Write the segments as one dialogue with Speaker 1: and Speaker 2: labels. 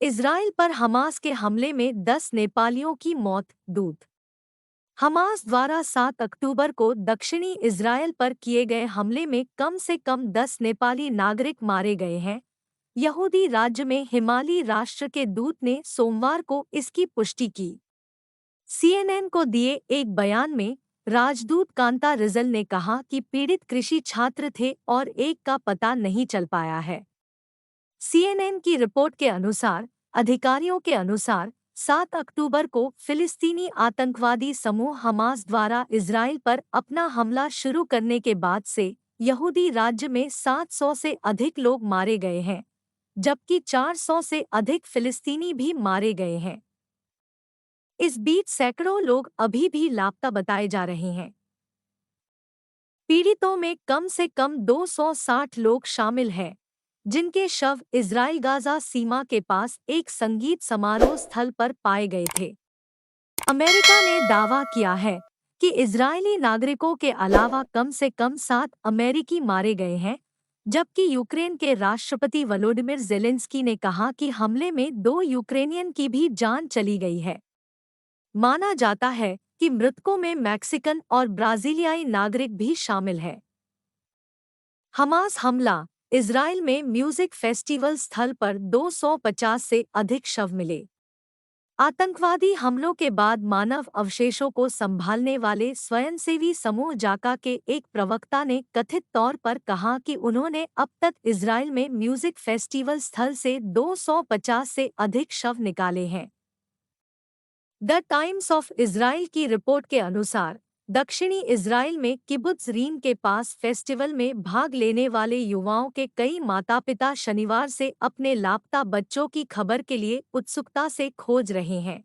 Speaker 1: Israel पर Hamas के हमले में 10 नेपालियों की मौत। दूत हमास द्वारा 7 अक्टूबर को दक्षिणी इजराइल पर किए गए हमले में कम से कम 10 नेपाली नागरिक मारे गए हैं। यहूदी राज्य में हिमाली राष्ट्र के दूत ने सोमवार को इसकी पुष्टि की। सीएनएन को दिए एक बयान में राजदूत कांता रिजल ने कहा कि पीड़ित कृषि छात्र थे और एक का पता नहीं चल पाया है। सीएनएन की रिपोर्ट के अनुसार अधिकारियों के अनुसार 7 अक्टूबर को फिलिस्तीनी आतंकवादी समूह हमास द्वारा इजराइल पर अपना हमला शुरू करने के बाद से यहूदी राज्य में 700 से अधिक लोग मारे गए हैं, जबकि 400 से अधिक फिलिस्तीनी भी मारे गए हैं। इस बीच सैकड़ों लोग अभी भी लापता बताए जा रहे हैं। पीड़ितों में कम से कम 260 लोग शामिल हैं, जिनके शव इजराइल गाजा सीमा के पास एक संगीत समारोह स्थल पर पाए गए थे। अमेरिका ने दावा किया है कि इजरायली नागरिकों के अलावा कम से कम 7 अमेरिकी मारे गए हैं, जबकि यूक्रेन के राष्ट्रपति वोलोडिमिर ज़ेलेंस्की ने कहा कि हमले में 2 यूक्रेनियन की भी जान चली गई है। माना जाता है कि मृतकों में मैक्सिकन और ब्राजीलियाई नागरिक भी शामिल हैं। हमास हमला इजराइल में म्यूजिक फेस्टिवल स्थल पर 250 से अधिक शव मिले। आतंकवादी हमलों के बाद मानव अवशेषों को संभालने वाले स्वयंसेवी समूह जाका के एक प्रवक्ता ने कथित तौर पर कहा कि उन्होंने अब तक इजराइल में म्यूजिक फेस्टिवल स्थल से 250 से अधिक शव निकाले हैं। द टाइम्स ऑफ इजराइल की रिपोर्ट के अनुसार दक्षिणी इजराइल में किबुत्ज रीम के पास फेस्टिवल में भाग लेने वाले युवाओं के कई माता-पिता शनिवार से अपने लापता बच्चों की खबर के लिए उत्सुकता से खोज रहे हैं।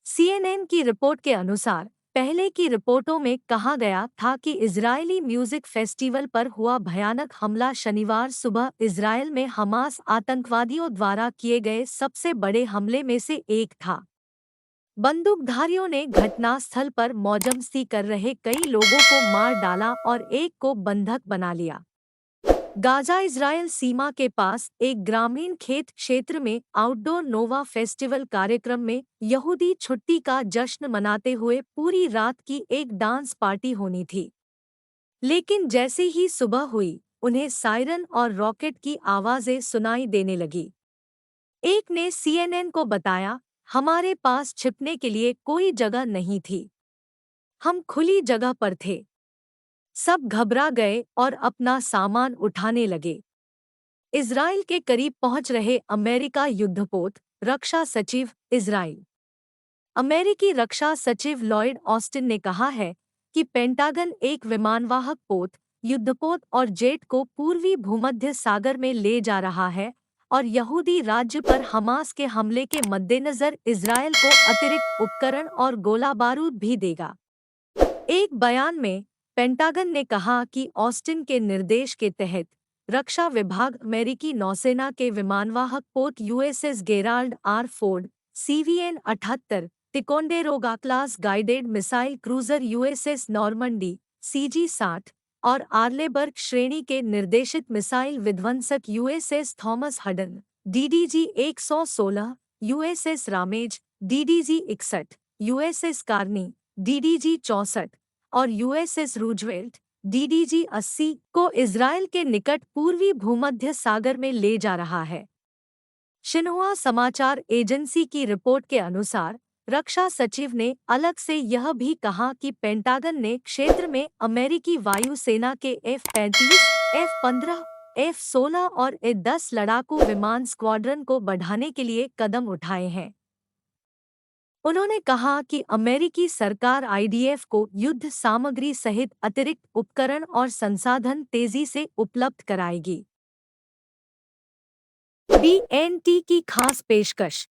Speaker 1: सीएनएन की रिपोर्ट के अनुसार पहले की रिपोर्टों में कहा गया था कि इजरायली म्यूजिक फेस्टिवल पर हुआ भयानक हमला शनिवार सुबह इजरायल में हमास आतंकवादियों द्वारा किए गए सबसे बड़े हमले में से एक था। बंदूकधारियों ने घटनास्थल पर मौजमस्ती कर रहे कई लोगों को मार डाला और एक को बंधक बना लिया। गाजा इजरायल सीमा के पास एक ग्रामीण खेत क्षेत्र में आउटडोर नोवा फेस्टिवल कार्यक्रम में यहूदी छुट्टी का जश्न मनाते हुए पूरी रात की एक डांस पार्टी होनी थी। लेकिन जैसे ही सुबह हुई, उन्हें सायरन और रॉकेट की आवाजें सुनाई देने लगी। एक ने सीएनएन को बताया, हमारे पास छिपने के लिए कोई जगह नहीं थी। हम खुली जगह पर थे। सब घबरा गए और अपना सामान उठाने लगे। इजराइल के करीब पहुंच रहे अमेरिका युद्धपोत रक्षा सचिव इजराइल। अमेरिकी रक्षा सचिव लॉयड ऑस्टिन ने कहा है कि पेंटागन एक विमानवाहक पोत, युद्धपोत और जेट को पूर्वी भूमध्य सागर में ले जा रहा है और यहूदी राज्य पर हमास के हमले के मद्देनजर इजरायल को अतिरिक्त उपकरण और गोला बारूद भी देगा। एक बयान में पेंटागन ने कहा कि ऑस्टिन के निर्देश के तहत रक्षा विभाग अमेरिकी नौसेना के विमानवाहक पोत USS Gerald R Ford, CVN-78, Ticonderoga class guided missile cruiser USS Normandy, CG-60 और आर्लेबर्ग श्रेणी के निर्देशित मिसाइल विध्वंसक USS Thomas Hudner, DDG-116, USS Ramage, DDG-61, USS Carney, DDG-64 और यूएसएस रूजवेल्ट, DDG-80 को इजरायल के निकट पूर्वी भूमध्य सागर में ले जा रहा है। शिन्हुआ समाचार एजेंसी की रिपोर्ट के अनुसार रक्षा सचिव ने अलग से यह भी कहा कि पेंटागन ने क्षेत्र में अमेरिकी वायुसेना के F-35, F-15, F-16 और A-10 लड़ाकू विमान स्क्वाड्रन को बढ़ाने के लिए कदम उठाए हैं। उन्होंने कहा कि अमेरिकी सरकार IDF को युद्ध सामग्री सहित अतिरिक्त उपकरण और संसाधन तेजी से उपलब्ध कराएगी। BNT की खास पेशकश।